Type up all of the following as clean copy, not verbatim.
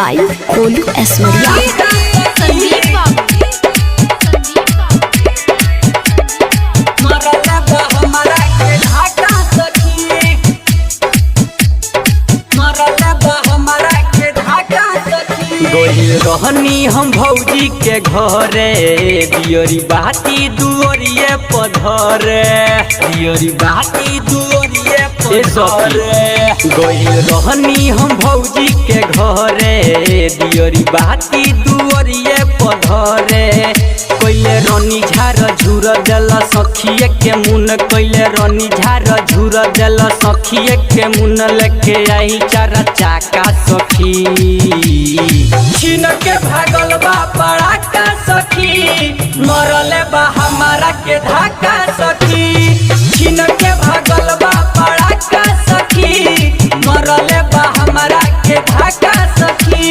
By कोलू ऐश्वर्या। रहनी हम भौजी के घरे दियोरी बाती दुआरिये पधरे दियोरी बाती दुआरिये पधरे गोइल रहनी हम भौजी के घरे दियोरी बाती दुआरिये पधरे कोइले रनी झार झूर जल सखिए के मुन कोइले रनी झार झूर जल सखिए के मुन लेके आई चार चाका सखी छीन के भागल बा पड़ाका सखी मरले बा हमारा के धाका सखी छीन के भागल बा पड़ाका सखी मरले बा हमारा के धाका सखी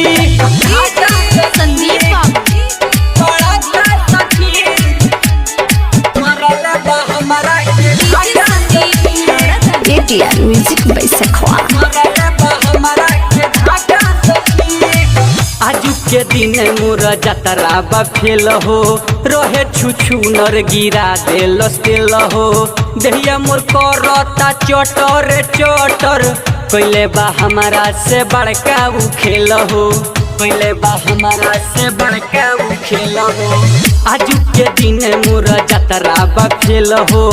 म्यूजिक बाय सखवा। आजू के दिन मोर जतरा बा फेल हो रहे छुछु नर गिरा देलस तेल हो दहिया मोर करता चटर चटर कोइले बा हमारा से बड़का उ खेल हो कोइले बा हमारा से बड़का उ खेल हो आजू के दिन मोर जतरा बा फेल हो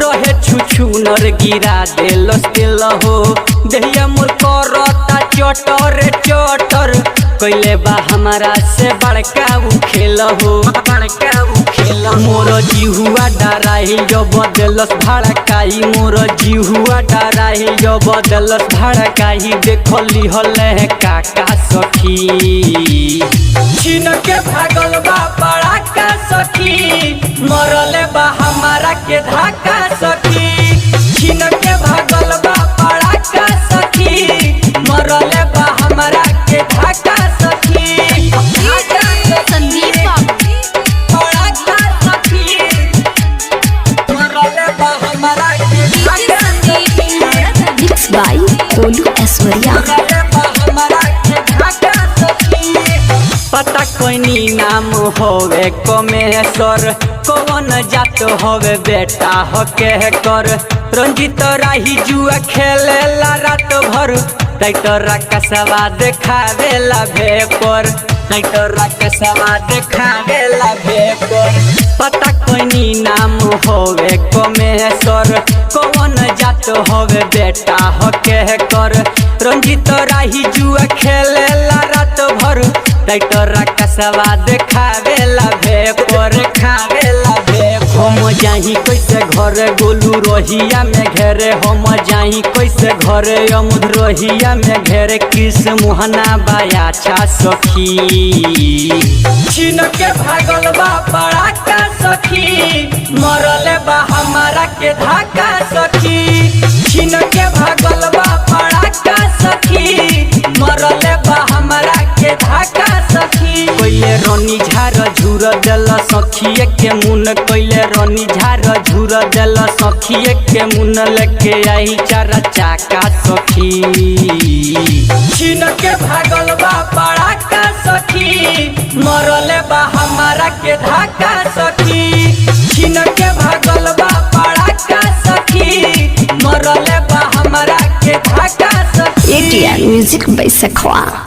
रहे छुछु नर गिरा देलस तेल हो दहिया मोर करता चटर चटर कोइले बा हमारा से बड़का उ खेल हो बड़का उ खेल मोर जीहुआ डराही जो बदलस भड़काई मोर जीहुआ डराही जो बदलस भड़काई देखली हले काका सखी छीन के भागल बा पड़ाका सखी मरले बा हमारा के धाका सखी छीन के भागल बा पड़ाका सखी मरले बा हमारा के धाका बाय कोलू ऐश्वर्या। पता कोई नाम होवे कमेश्वर कौन जात होवे बेटा हके कर रंजित राही जुआ खेलेला रात भर टाइटरा कसवा देखावेला भेपर टाइटरा कसवा देखावेला भेपर पता कोई नाम होवे कमेश्वर कौन जात होवे बेटा हके कर रंजित राही जुआ खेलेला रात भर टाइटरा कसवा देखावेला भेपर खावेला भेपर हम जाही कैसे घरे गोलू रोहिया में घेरे हम जाही कैसे घरे अमुद रोहिया में घेरे कृष्ण मोहना बाया छा सखी छीन के भागल बा पड़ाका सखी मरले बा हमारा के धाका सखी छीन के भागल बा पड़ाका सखी मरले बा हमारा के धाका सखी कोइले रनी झार झूर जल सखिए के मुन कोइले रनी झार झूर जल सखिए के मुन लेके आई चार चाका सखी छीन के भागल बा पड़ाका सखी मरले बा हमारा के धाका सखी छीन के भागल बा पड़ाका सखी मरले बा हमारा के धाका सखी। Music by सखवा।